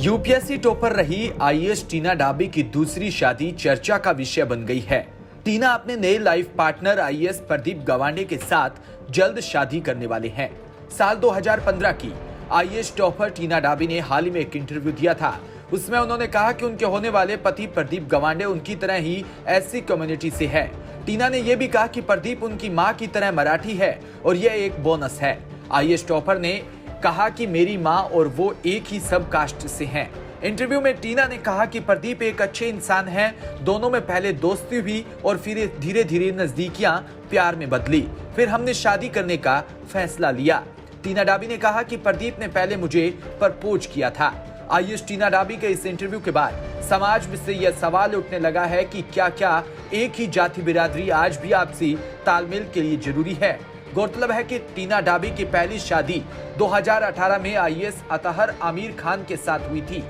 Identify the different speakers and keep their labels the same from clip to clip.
Speaker 1: UPSC topper रही IAS टीना डाबी की दूसरी शादी चर्चा का विषय बन गई है। टीना अपने नए life partner IAS Pradeep Gawande के साथ जल्द शादी करने वाले हैं। साल 2015 की आईएएस टॉपर टीना डाबी ने हाल ही में एक इंटरव्यू दिया था। उसमें उन्होंने कहा कि उनके होने वाले पति प्रदीप गवांडे उनकी तरह ही एससी कम्युनिटी से है। टीना ने यह भी कहा कि प्रदीप उनकी मां की तरह मराठी है और यह एक बोनस है। आईएएस टॉपर ने कहा कि मेरी मां और वो एक ही सब कास्ट से हैं। इंटरव्यू में टीना ने कहा कि प्रदीप एक अच्छे इंसान हैं। दोनों में पहले दोस्ती हुई और फिर धीरे धीरे नजदीकियां प्यार में बदली। फिर हमने शादी करने का फैसला लिया। टीना डाबी ने कहा कि प्रदीप ने पहले मुझे प्रपोज किया था। आईएएस टीना डाबी के इस इंटरव्यू के बाद समाज में से यह सवाल उठने लगा है कि क्या एक ही जाति बिरादरी आज भी आपसी तालमेल के लिए जरूरी है। गौरतलब है कि टीना डाबी की पहली शादी 2018 में आईएएस अतहर आमिर खान के साथ हुई थी।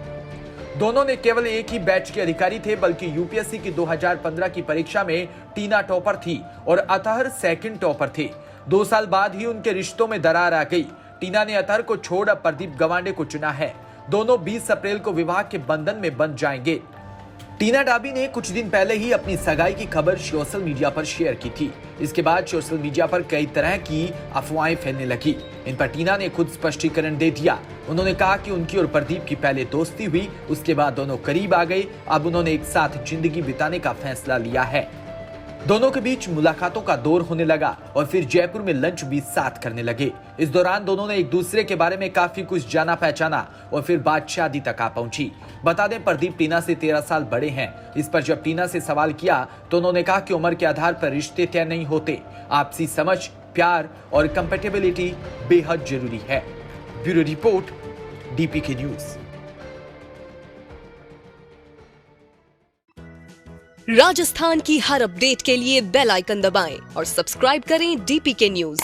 Speaker 1: दोनों ने केवल एक ही बैच के अधिकारी थे, बल्कि यूपीएससी की 2015 की परीक्षा में टीना टॉपर थी और अतहर सेकंड टॉपर थे। 2 साल बाद ही उनके रिश्तों में दरार आ गई। टीना ने अतहर को छोड़ अब प्रदीप गवांडे को चुना है। दोनों 20 अप्रैल को विवाह के बंधन में बंध जाएंगे। टीना डाबी ने कुछ दिन पहले ही अपनी सगाई की खबर सोशल मीडिया पर शेयर की थी। इसके बाद सोशल मीडिया पर कई तरह की अफवाहें फैलने लगी। इन पर टीना ने खुद स्पष्टीकरण दे दिया। उन्होंने कहा कि उनकी और प्रदीप की पहले दोस्ती हुई, उसके बाद दोनों करीब आ गए। अब उन्होंने एक साथ जिंदगी बिताने का फैसला लिया है। दोनों के बीच मुलाकातों का दौर होने लगा और फिर जयपुर में लंच भी साथ करने लगे। इस दौरान दोनों ने एक दूसरे के बारे में काफी कुछ जाना पहचाना और फिर बात शादी तक आ पहुंची। बता दें, प्रदीप टीना से 13 साल बड़े हैं। इस पर जब टीना से सवाल किया तो उन्होंने कहा कि उम्र के आधार पर रिश्ते तय नहीं होते। आपसी समझ, प्यार और कंपेटेबिलिटी बेहद जरूरी है। Bureau report, DPK news.
Speaker 2: Rajasthan की हर अपडेट के लिए बेल आइकन दबाएं और सब्सक्राइब करें डीपीके न्यूज।